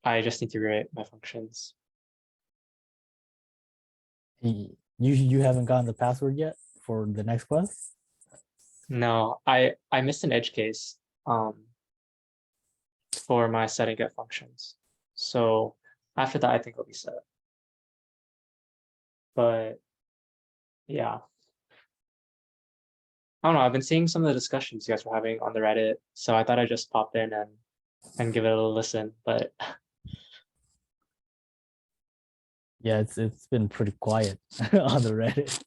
I just need to rewrite my functions. You haven't gotten the password yet for the next quest? No, I missed an edge case for my set and get functions. So after that, I think it'll be set. But yeah, I don't know. I've been seeing some of the discussions you guys were having on the Reddit, so I thought I'd just pop in and give it a listen. But Yeah, it's been pretty quiet on the Reddit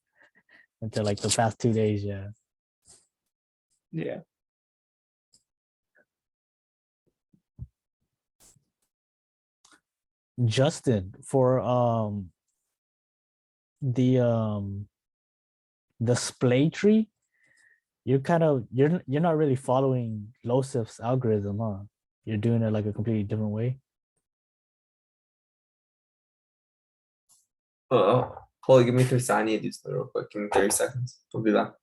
until like the past 2 days. Yeah. yeah, Justin, for the the splay tree, you're not really following Losif's algorithm, huh? You're doing it like a completely different way. Oh, hold on, give me 3 seconds. I need to do something real quick. Give me 30 seconds. I'll do that.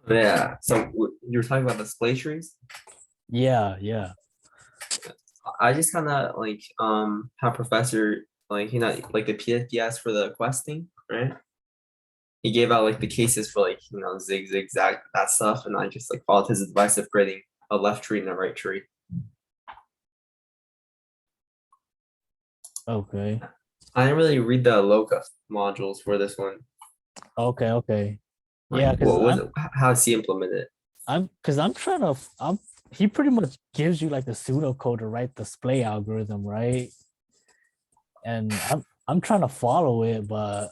Yeah. So you were talking about the splay trees. Yeah, yeah. I just kind of like have professor like like the PFDS for the questing, right? He gave out like the cases for like zig zag that stuff, and I just like followed his advice of creating a left tree and a right tree. Okay. I didn't really read the Loka modules for this one. Okay, okay. Yeah, Like, because what was it? How's he implement it? I'm trying to he pretty much gives you like the pseudocode to write the splay algorithm, right? And I'm trying to follow it, but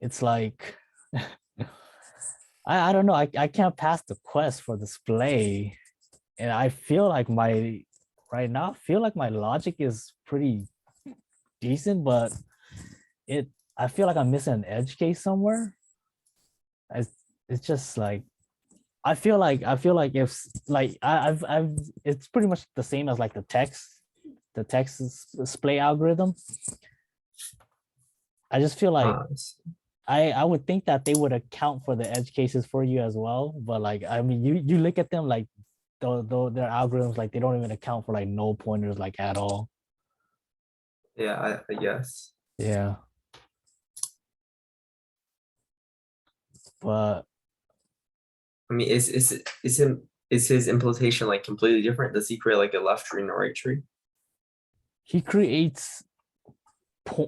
it's like I don't know. I can't pass the quest for display. And I feel like my right now, I feel like my logic is pretty decent, but it I feel like I'm missing an edge case somewhere. It's just like I feel like if like I've it's pretty much the same as like the text display algorithm. I just feel like I would think that they would account for the edge cases for you as well, but like I mean you look at them like though their algorithms like they don't even account for like null pointers like at all. Yeah, I guess. Yeah. But I mean, is his implementation like completely different? Does he create like a left tree and a right tree? he creates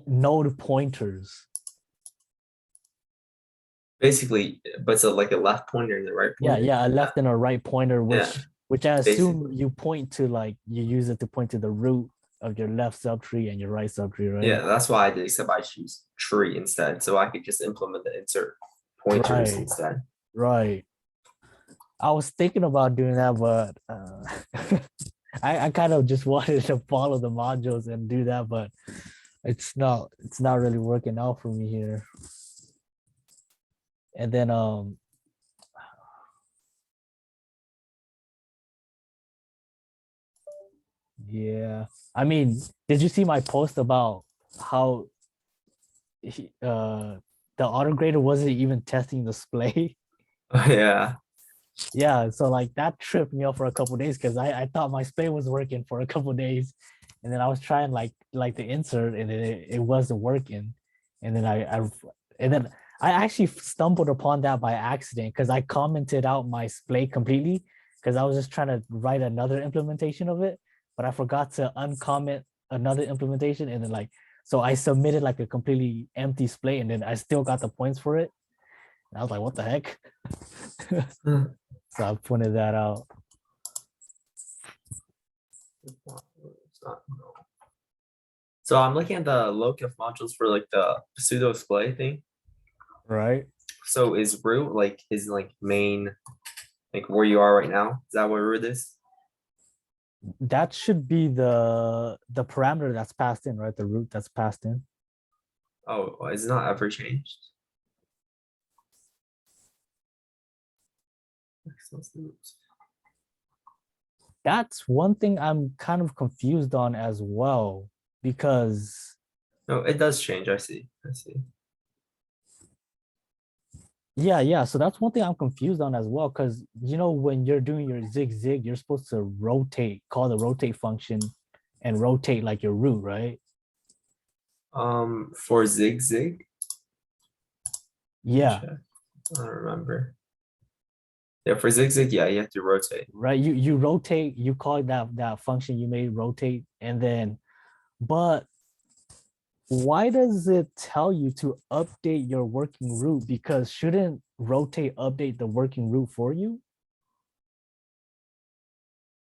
node pointers. Basically, but it's like a left pointer and the right Yeah, pointer. yeah, a left and a right pointer, Yeah, which I assume basically. you point to like you use it to point to the root of your left subtree and your right subtree, Yeah, right? that's why I did, except I choose tree instead. So I could just implement the insert pointers Right, instead. right. I was thinking about doing that, but I kind of just wanted to follow the modules and do that, but it's not really working out for me here. And then yeah. I mean, did you see my post about how the auto grader wasn't even testing the display? Yeah. Yeah, so like that tripped me up for a couple days because I thought my display was working for a couple days, and then I was trying like the insert and it wasn't working, and then and then I actually stumbled upon that by accident because I commented out my display completely because I was just trying to write another implementation of it, but I forgot to uncomment another implementation, and then like so I submitted like a completely empty display, and then I still got the points for it. And I was like, what the heck? So I pointed that out. So I'm looking at the locuf modules for like the pseudo display thing. Right. So is root like his like main Like where you are right now? Is that what root is? That should be the parameter that's passed in, right? The root that's passed in. Oh, it's not ever changed. That's one thing I'm kind of confused on as well, because No, it does change. I see. I see. yeah. So that's one thing I'm confused on as well, because when you're doing your zig, you're supposed to rotate, call the rotate function, and rotate like your root, right? For zig. Yeah, Check. I don't remember. Yeah, for zig, yeah, you have to rotate. right. You rotate, you call that function you made rotate, and then, but why does it tell you to update your working root? Because shouldn't rotate update the working root for you?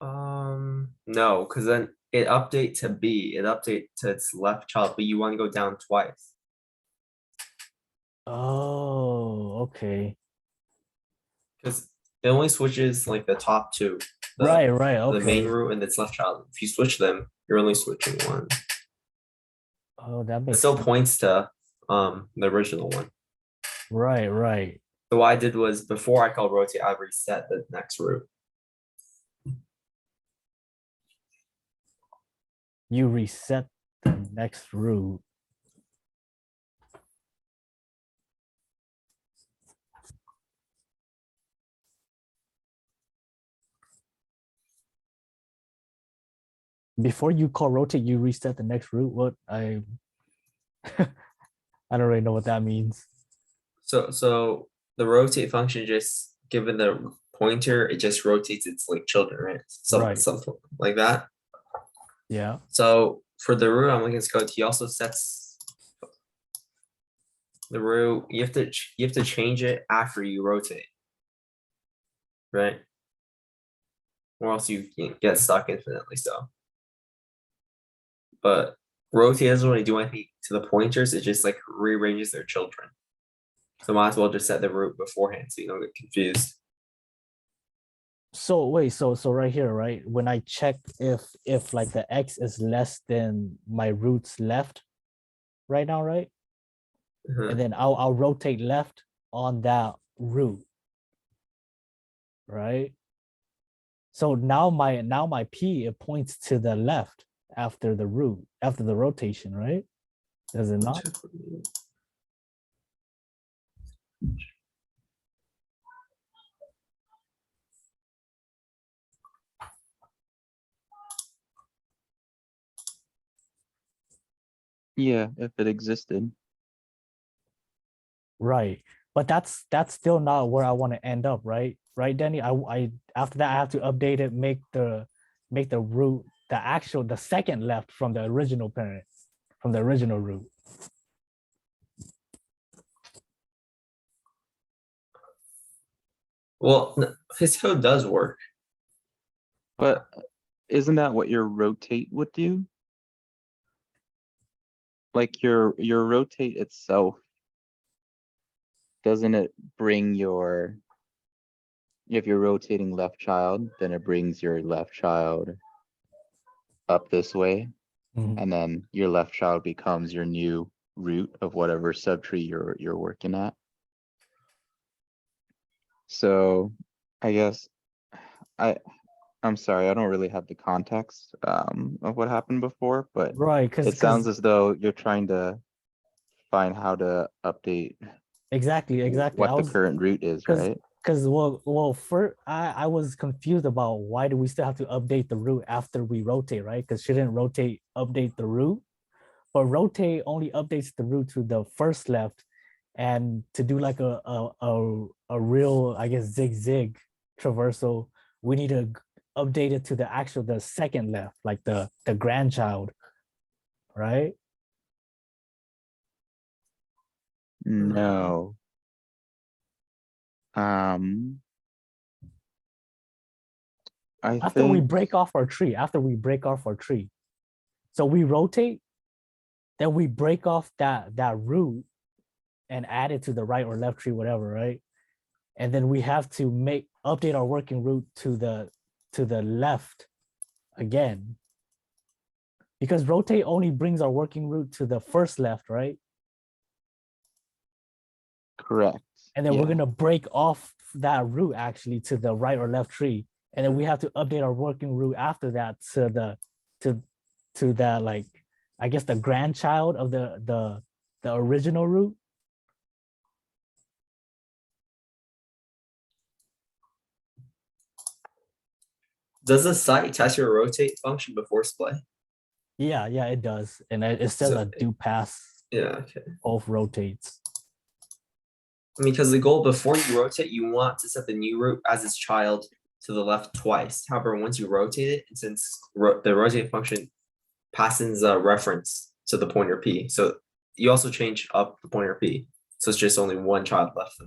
No, because then it update to B, it update to its left child, but you want to go down twice. Oh, okay. Because it only switches like the top two. Right, The main okay. root and its left child. If you switch them, you're only switching one. Oh, that It makes still sense. points to the original one. Right. So what I did was before I called rotate, I reset the next root. You reset the next root. Before you call rotate, you reset the next root. What I I don't really know what that means. So the rotate function just given the pointer, it just rotates its like children, right? Right. Something like that. Yeah. So for the root I'm looking at code, he also sets the root. You have to change it after you rotate, right? Or else you can get stuck infinitely. So, but rotate doesn't really do anything to the pointers. It just like rearranges their children. So might as well just set the root beforehand so you don't get confused. So wait, so right here, right? When I check if like the x is less than my roots left right now, right? Uh-huh. And then I'll rotate left on that root, right? So now my p, it points to the left after the root, after the rotation, right? Does it not? Yeah, if it existed. Right. But that's still not where I want to end up, right? Right, Danny? I after that I have to update it, make the root the second left from the original parent, from the original root. Well, his code does work. But isn't that what your rotate would do? Like your rotate itself, doesn't it bring your, if you're rotating left child, then it brings your left child up this way, and then your left child becomes your new root of whatever subtree you're working at. So I guess I'm sorry, I don't really have the context of what happened before, but Right, it sounds as though you're trying to find how to update exactly. what I the was current root is, because right? first I was confused about why do we still have to update the root after we rotate, right? Because shouldn't rotate update the root? But rotate only updates the root to the first left, and to do like a real, I guess, zig traversal, we need to update it to the second left, like the grandchild, right? No. I After we think break off our tree, so we rotate, then we break off that root and add it to the right or left tree, whatever, right? And then we have to make update our working root to the left again. Because rotate only brings our working root to the first left, right? Correct. And then Yeah. we're gonna break off that root actually to the right or left tree. And then we have to update our working root after that to the like, I guess the grandchild of the original root. Does the site test your rotate function before splay? Yeah, it does. And it says So- a do pass Yeah, okay. both rotates. I mean, because the goal before you rotate, you want to set the new root as its child to the left twice. However, once you rotate it, and since the rotate function passes a reference to the pointer P, so you also change up the pointer P. So it's just only one child left.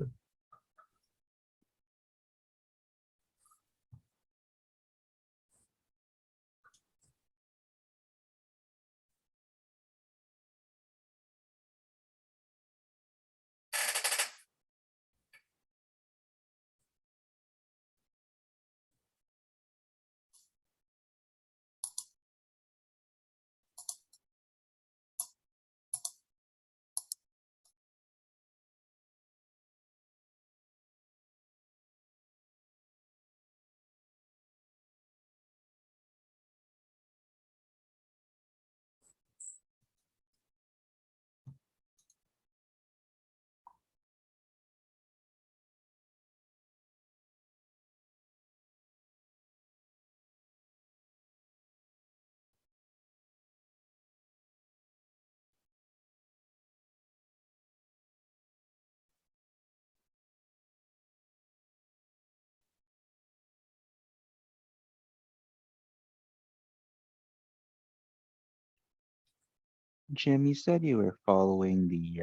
Jim, you said you were following the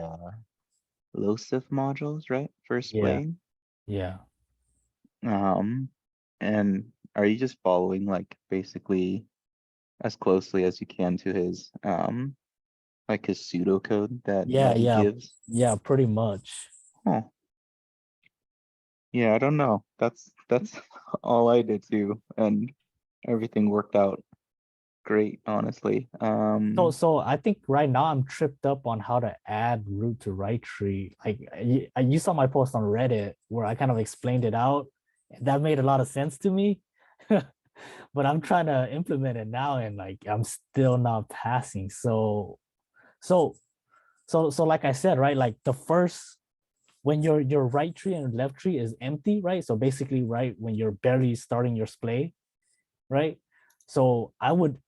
LOSIF modules, right? For Yeah. splaying. Yeah. And are you just following like basically as closely as you can to his like his pseudocode that Yeah, he gives? yeah, pretty much. Huh. Yeah, I don't know. That's all I did too, and everything worked out great, honestly. So I think right now I'm tripped up on how to add root to right tree. Like you saw my post on Reddit where I kind of explained it out. That made a lot of sense to me. But I'm trying to implement it now and like I'm still not passing. So like I said, right? Like the first when your right tree and left tree is empty, right? So basically, right, when you're barely starting your splay, right? So I would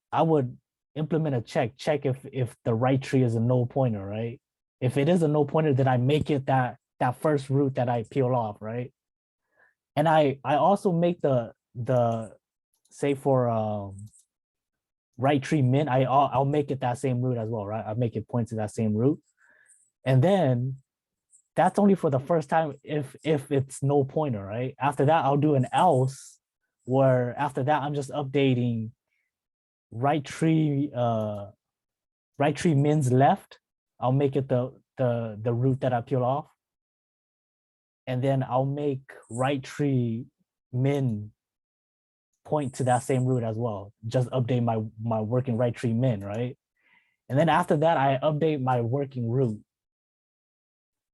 implement a check if the right tree is a null pointer, right? If it is a null pointer, then I make it that first root that I peel off, right? And I also make the say for right tree min, I'll make it that same root as well, right? I'll make it point to that same root. And then that's only for the first time if it's no pointer, right? After that, I'll do an else where after that I'm just updating right tree min's left. I'll make it the root that I peel off. And then I'll make right tree min point to that same root as well. Just update my working right tree min, right? And then after that, I update my working root.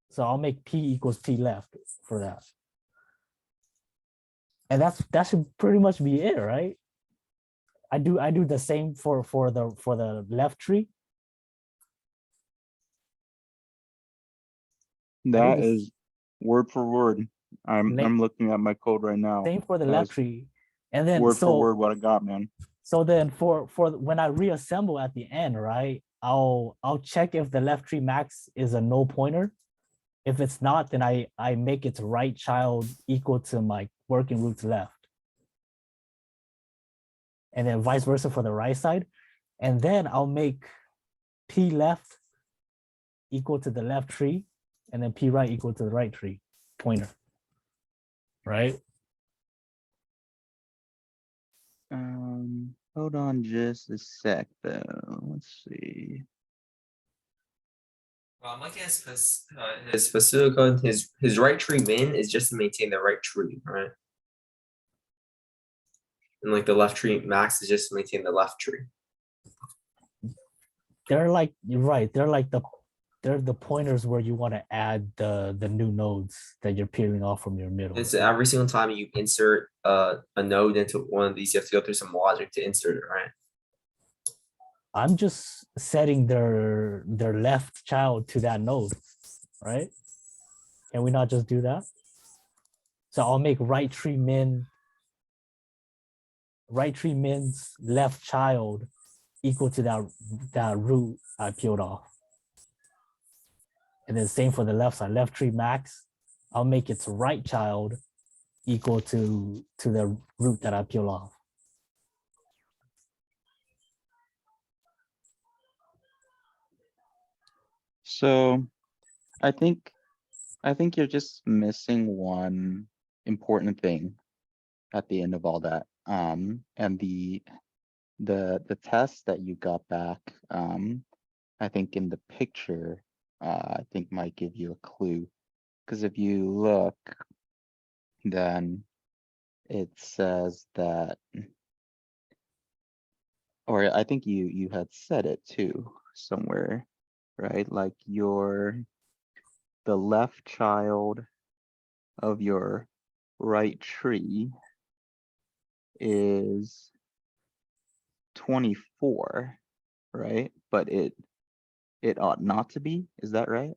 So I'll make P equals P left for that. And that should pretty much be it, right? I do the same for the left tree. that is word for word. I'm looking at my code right now. Same for the That left is tree. And then word for word what I got, man. so then for when I reassemble at the end, right? I'll check if the left tree max is a no pointer. If it's not, then I make its right child equal to my working root's left. And then vice versa for the right side. And then I'll make P left equal to the left tree, and then P right equal to the right tree pointer. Right? Hold on just a sec though. Let's see. Well, I'm looking at his pseudocode. His right tree min is just to maintain the right tree, right? and like the left tree max is just to maintain the left tree. They're like, you're right. They're the pointers where you want to add the new nodes that you're peeling off from your middle. And so every single time you insert a node into one of these, you have to go through some logic to insert it, right? I'm just setting their left child to that node, right? Can we not just do that? So I'll make right tree min's left child equal to that root I peeled off. And then same for the left side, left tree max, I'll make its right child equal to the root that I peel off. So I think you're just missing one important thing at the end of all that. And the test that you got back, I think in the picture, I think might give you a clue. Because if you look, then it says that, or I think you had said it too somewhere, right? Like the left child of your right tree is 24, right? But it ought not to be. Is that right?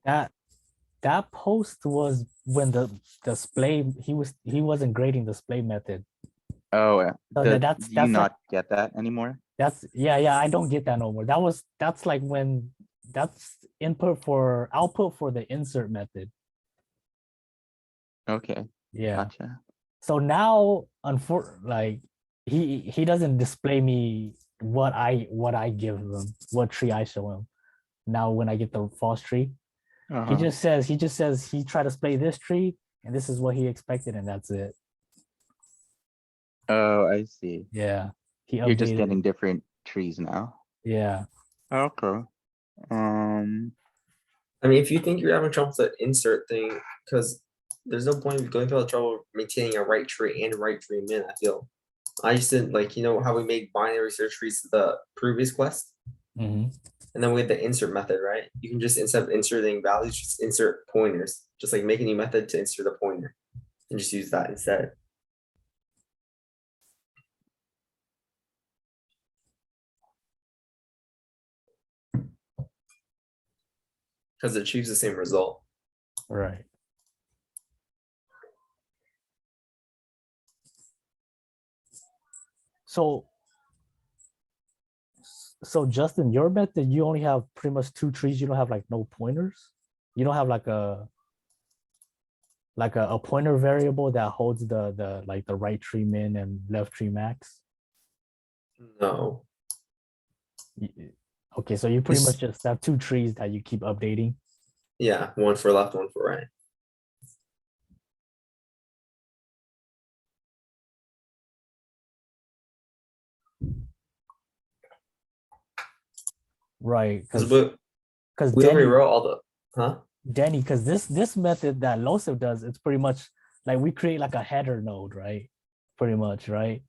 That post was when the display, he wasn't grading the display method. Oh, yeah. So Do that's you like, not get that anymore? yeah, I don't get that no more. That's like when that's output for the insert method. Okay, Yeah. gotcha. So now, like he doesn't display me what I give him, what tree I show him. Now when I get the false tree, he just says he tried to display this tree and this is what he expected and that's it. Oh, I see. Yeah, he You're just updated getting it. different trees now. Yeah. Okay. I mean, if you think you're having trouble with the insert thing, because there's no point in going through all the trouble of maintaining a right tree and a right tree min, I feel. I used to like, you know how we made binary search trees to the previous quest? Mhm. And then we had the insert method, right? You can just, instead of inserting values, just insert pointers, just like make a new method to insert a pointer and just use that instead. Because it achieves the same result. Right. So Justin, your method, you only have pretty much two trees. You don't have like no pointers. You don't have like a pointer variable that holds the like the right tree min and left tree max. No. Okay, so you pretty It's- much just have two trees that you keep updating. Yeah, one for left, one for right. Right, Because because we already wrote all the, huh? Danny, because this method that Losif does, it's pretty much like we create like a header node, right? Pretty much, right?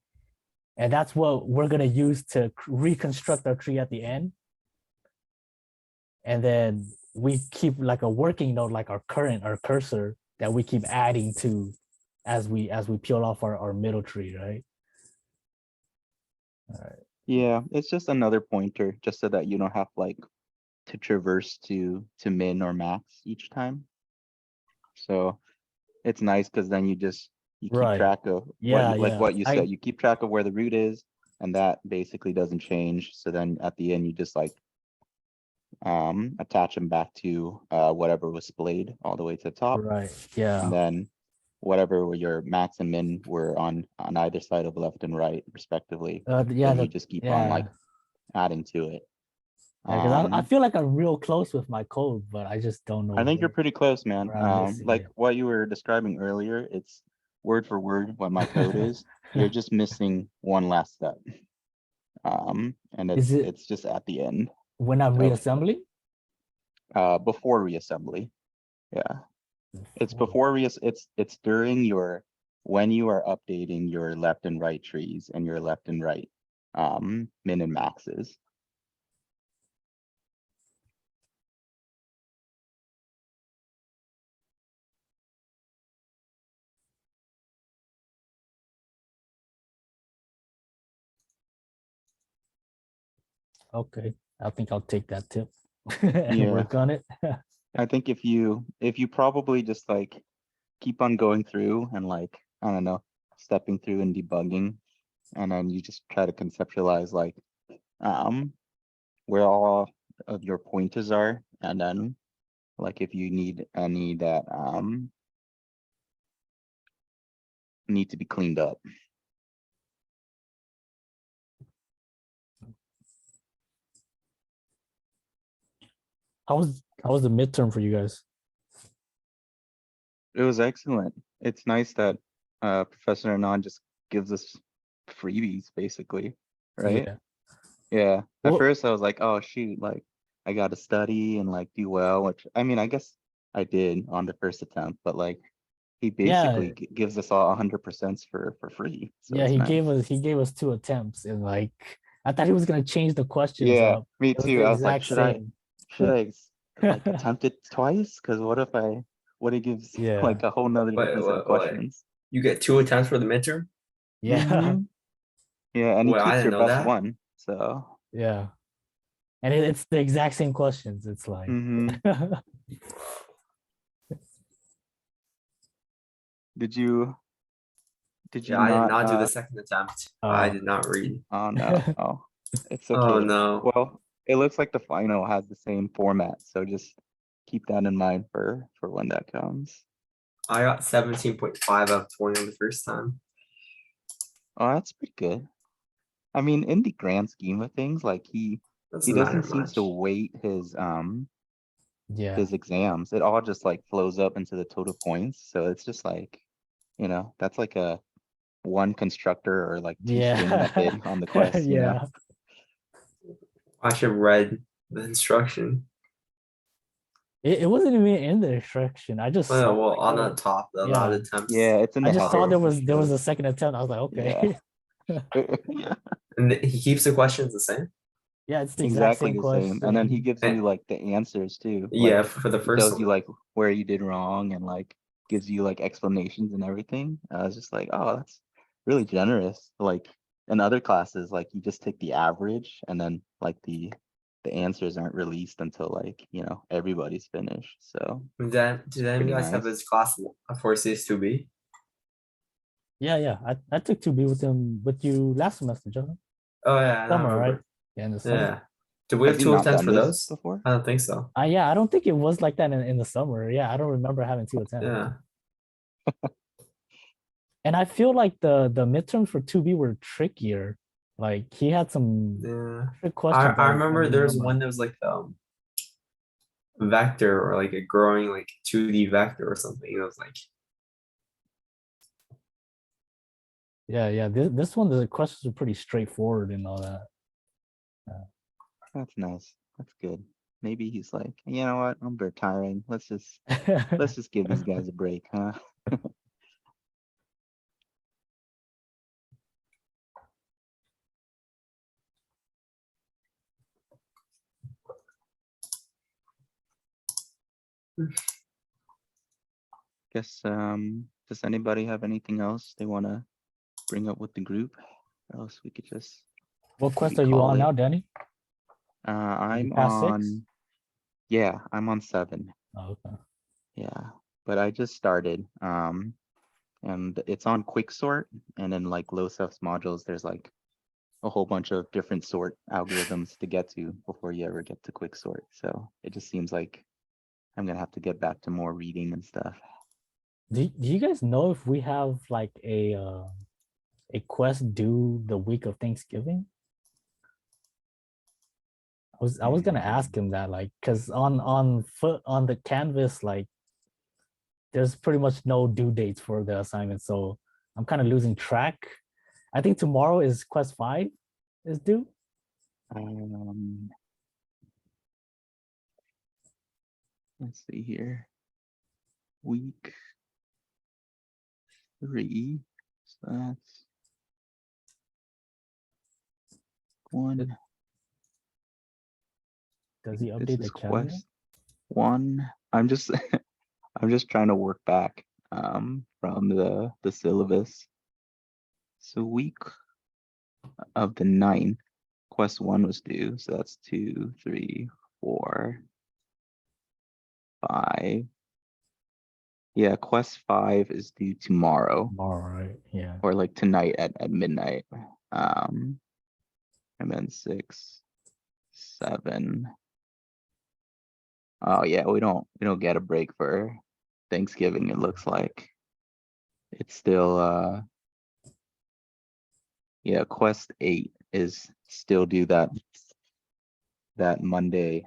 And that's what we're gonna use to reconstruct our tree at the end. And then we keep like a working node, like our cursor that we keep adding to as we peel off our middle tree, right? All right. yeah, it's just another pointer, just so that you don't have like to traverse to min or max each time. So it's nice because then you keep Right. track of Yeah, what you I- said. You keep track of where the root is, and that basically doesn't change. So then at the end, you just like attach them back to whatever was splayed all the way to the top, Right. Yeah. and then whatever your max and min were on either side of left and right respectively. Yeah. Then you just keep on like adding to it. Because I feel like I'm real close with my code, but I just don't know. I think you're pretty close, man. where I'm missing Like it. what you were describing earlier, it's word for word what my code is. You're just missing one last step. And Is it- it's just at the end, When I'm reassembling. before reassembly. Yeah, it's before it's during your when you are updating your left and right trees and your left and right min and maxes. Okay, I think I'll take that tip and Yeah. work on it. I think if you probably just like keep on going through and like, I don't know, stepping through and debugging, and then you just try to conceptualize like where all of your pointers are, and then like if you need any that need to be cleaned up. How was the midterm for you guys? It was excellent. It's nice that Professor Anand just gives us freebies basically, right? Yeah. Yeah. At Well, first I was like, oh shoot, like I gotta study and like do well, which I mean I guess I did on the first attempt, but like he basically yeah, gives us all 100% for free. So yeah. it's nice. He gave us 2 attempts, and like I thought he was gonna change the questions Yeah, up. me It was too. the I was like, exact should I same. like attempt it twice? Because what if it gives Yeah, like a whole nother Wait, different set of wait, wait. questions? You get 2 attempts for the midterm? yeah, Yeah, and he Well, I keeps didn't your know best that. one. So yeah. And it's the exact same questions. It's like, mhm. Did you Yeah, I did not not do the second attempt. I uh, did not read. oh no. Oh, it's Oh okay. no. Well, it looks like the final has the same format, so just keep that in mind for when that comes. I got 17.5 out of 20 on the first time. Oh, that's pretty good. I mean, in the grand scheme of things, like he Doesn't matter doesn't seem to much. weight yeah, his exams. It all just like flows up into the total points. So it's just like, that's like a one constructor or like two swing yeah, method on the quest, yeah. I should have read the instruction. It wasn't even in the instruction. I just saw, Well, like, on there the was, top, the allowed yeah. attempts. Yeah, it's in I the just saw header. there was Sure. a second attempt. I was like, Yeah. okay, And he keeps the questions the same. yeah, it's the exact Exactly same the same. And then he question. gives And you like the answers too. yeah, Like for the he first tells you one. like where you did wrong and like gives you like explanations and everything. I was just like, oh, that's really generous. Like in other classes, like you just take the average and then like the answers aren't released until like, everybody's finished. So Did it's any of pretty you guys have nice. this class for CS2B? Yeah, yeah. I took 2B with you last semester, John. Oh yeah, I Summer, right? remember. Yeah, in the summer. Yeah. Do we Has have he two not attempts done for this those? before? I don't think so. Yeah, I don't think it was like that in the summer. Yeah, I don't remember having 2 attempts. Yeah. And I feel like the midterms for 2B were trickier. Like he had some Yeah. trick I, questions I I remember didn't there's remember. one that was like vector or like a growing like 2D vector or something. It was like Yeah, yeah. This one the questions are pretty straightforward and all that. That's nice. That's good. Maybe he's like, you know what? I'm retiring. Let's just give these guys a break, huh? Guess does anybody have anything else they want to bring up with the group? Or else we could just What quest maybe are you call on it. now, Danny? I'm Past 6? on, yeah, I'm on 7. Oh, okay. Yeah, but I just started. And it's on quick sort, and in like low self modules, there's like a whole bunch of different sort algorithms to get to before you ever get to quick sort. So it just seems like I'm gonna have to get back to more reading and stuff. Do you guys know if we have like a quest due the week of Thanksgiving? I was gonna ask him that, like, because on the canvas, like there's pretty much no due dates for the assignment, so I'm kind of losing track. I think tomorrow is quest 5 is due. Um, let's see here. Week 3. So that's 1. Does he This update is the calendar? quest 1. I'm just I'm just trying to work back from the syllabus. So week of the 9th, quest 1 was due. So that's 2, 3, 4, 5. Yeah, quest 5 is due tomorrow All right. Yeah. or like tonight at midnight. And then 6, 7. Oh yeah, we don't get a break for Thanksgiving, it looks like. It's still yeah, quest 8 is still due that Monday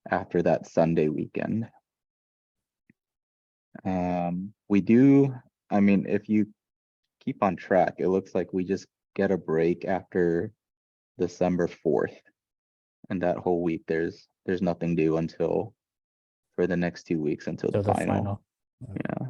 after that Sunday weekend. We do, I mean, if you keep on track, it looks like we just get a break after December 4th. And that whole week there's nothing due until for the next 2 weeks until So the final. Okay. Yeah.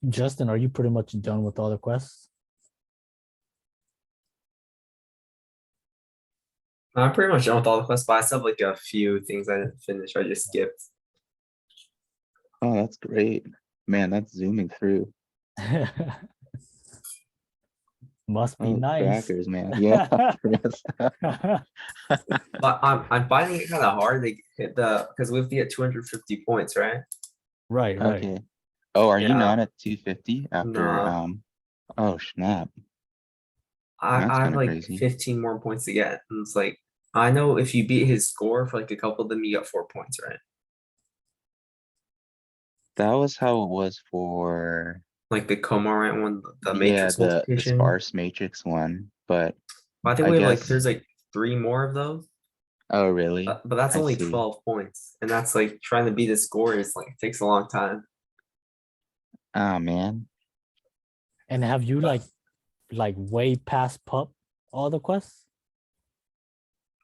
Justin, are you pretty much done with all the quests? I'm pretty much done with all the quests, but I still have like a few things I didn't finish. I just skipped. Oh, that's great. Man, that's zooming through. Must be Oh, nice. crackers, man. Yeah. But I'm finding it kind of hard to hit because we have to get 250 points, right? Right. Okay. Oh, are you Yeah. not at 250 after No. oh snap. I That's I have kind of like crazy. 15 more points to get. And it's like I know if you beat his score for like a couple of them, you get 4 points, right? That was how it was for Like the Comorant one, the yeah, matrix the multiplication. sparse matrix one, but I think I we have like guess there's like 3 more of those. oh really? But that's I only see. 12 points. And that's like trying to beat a score is like it takes a long time. Oh man. And have you like way past pup all the quests?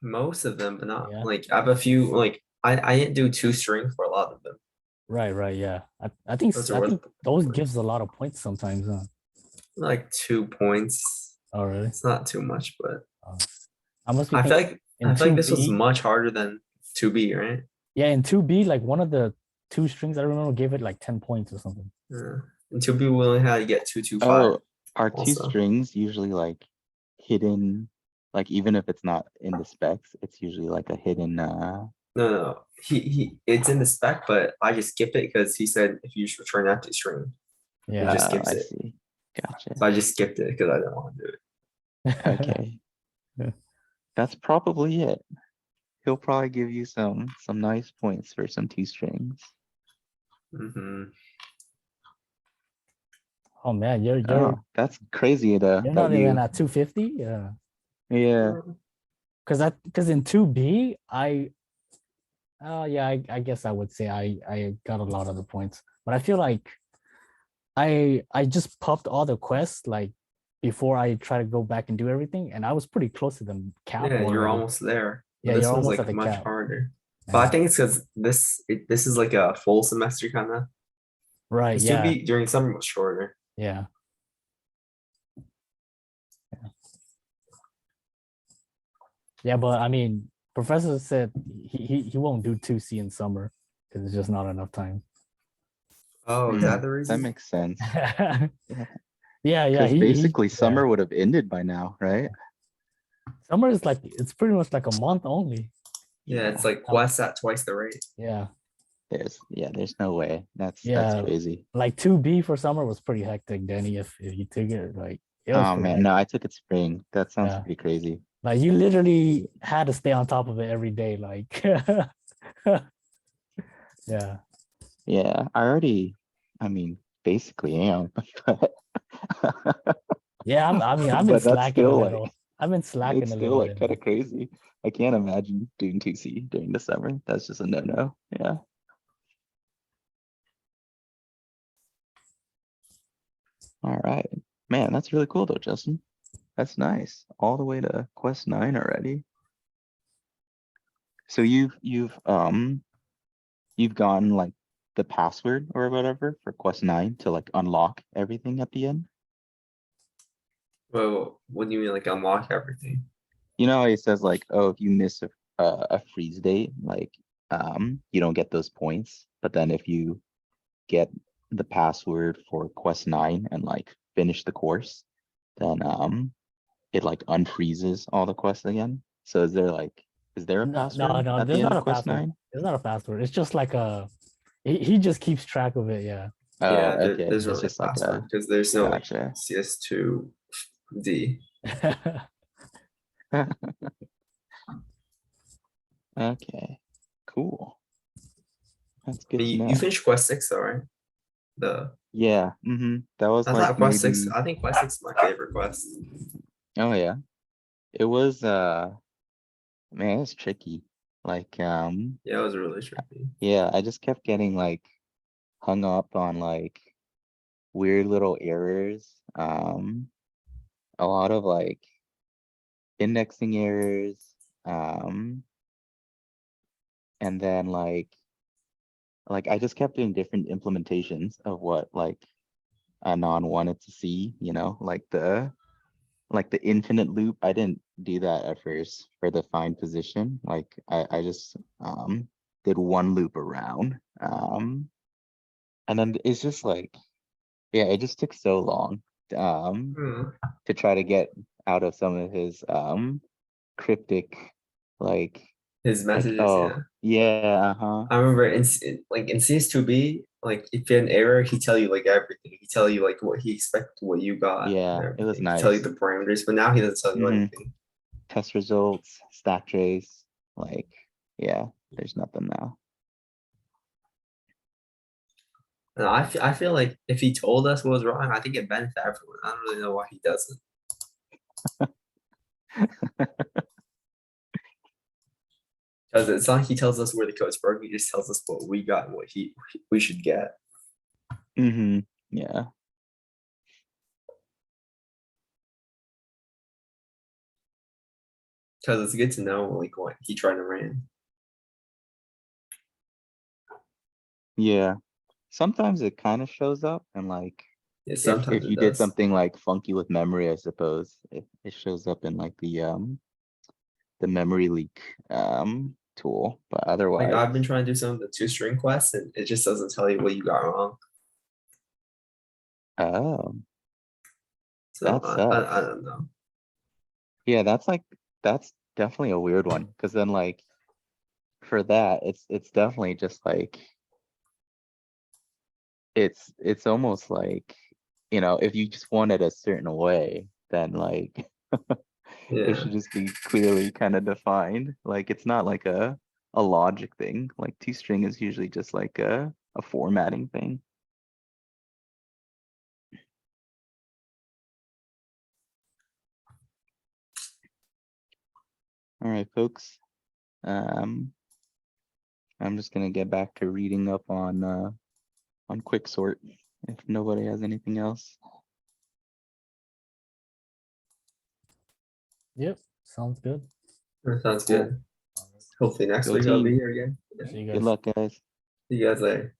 Most of them, but not Yeah. like I have a few like I didn't do 2 strings for a lot of them. Right. Yeah. I think Those are worth those gives a lot of points sometimes. Huh? like 2 points. Oh, really? It's not too much, but I must be I feel thinking like in I feel like this was 2B. much harder than 2B, right? Yeah, in 2B, like one of the 2 strings I remember gave it like 10 points or something. Yeah. And 2B we only had to get 225 Oh, are 2 also. strings usually like hidden, like even if it's not in the specs, it's usually like a hidden No. He it's in the spec, but I just skipped it because he said if you just return empty string, it Yeah. just skips I it. see. Gotcha. So I just skipped it because I didn't want to do it. Okay. Yeah. That's probably it. He'll probably give you some nice points for some 2 strings. Hmm. Oh man, you're Oh, that's crazy you're that not even you at 250. Yeah. yeah. Because in 2B, I guess I would say I got a lot of the points. But I feel like I just popped all the quests like before I try to go back and do everything, and I was pretty close to the cap Yeah, you're already. almost there. Yeah, This you're one's almost at like the much cap. harder. But I Yeah. think it's because this is like a full semester kind of. Right. Because Yeah. 2B during summer was shorter. Yeah. Yeah, but I mean, professor said he won't do 2C in summer because it's just not enough time. Oh, is that the That reason? makes sense. Yeah, yeah. Because basically yeah. summer would have ended by now, right? Summer is like it's pretty much like a month only. Yeah, it's like quests at twice the rate. Yeah. There's no way. That's Yeah. crazy. Like 2B for summer was pretty hectic, Danny. If you took it, like it was Oh pretty man, no, hectic. I took it spring. That sounds Yeah. pretty crazy. Like you literally had to stay on top of it every day. Like yeah. Yeah, I mean, basically am, but Yeah, I've been but that's slacking a still little. like I've been slacking it's a still little like bit. kind of crazy. I can't imagine doing 2C during the summer. That's just a no-no. Yeah. All right. Man, that's really cool though, Justin. That's nice. All the way to quest 9 already. So you've gotten like the password or whatever for quest 9 to like unlock everything at the end. Well, what do you mean like unlock everything? You know how it says like, oh, if you miss a freeze date, like you don't get those points. But then if you get the password for quest 9 and like finish the course, then it like unfreezes all the quests again. So is there a No, password no, at there's the end not of a quest password. 9? There's not a password. It's just like he just keeps track of it. Yeah. Oh, Yeah, okay. there's It's really just a like password a because there's no like gotcha. CS2D. Okay, cool. That's good to You know. finished quest 6 though, right? The Yeah, that was I like thought quest 6. maybe, I think quest 6 is my favorite quest. oh yeah, it was man, it's tricky. Like Yeah, it was really tricky. yeah, I just kept getting like hung up on like weird little errors. A lot of like indexing errors. Um, and then like I just kept doing different implementations of what like Anon wanted to see, like the infinite loop. I didn't do that at first for the find position. Like I just did one loop around. And then it's just like, yeah, it just took so long um Hmm. to try to get out of some of his cryptic like His messages, yeah. oh yeah, uh-huh. I remember like in CS2B, like if you had an error, he tell you like everything. He tell you like what he expected, what you got, and Yeah, it was everything. He tell you nice. the parameters, but now he doesn't tell you Hmm. anything. Test results, stack trace, like yeah, there's nothing now. And I feel like if he told us what was wrong, I think it benefit everyone. I don't really know why he doesn't. Because it's not like he tells us where the code's broken. He just tells us what we got and what we should get. Yeah. Because it's good to know like what he tried to ran. Yeah. Sometimes it kind of shows up and like Yeah, if sometimes you it did does. something like funky with memory, I suppose it shows up in like the memory leak tool, but Like otherwise I've been trying to do some of the 2-string quests, and it just doesn't tell you what you got wrong. oh, So that I sucks. don't know. Yeah, that's definitely a weird one because then like for that it's definitely just like it's almost like if you just want it a certain way then like it Yeah. should just be clearly kind of defined. Like it's not like a logic thing. Like two-string is usually just like a formatting thing. All right, folks. Um, I'm just gonna get back to reading up on quicksort if nobody has anything else. Yep. Sounds good. That sounds Cool. good. Hopefully next Go week I'll be team. here again. Yeah. See you Good guys. luck, guys. See you guys later.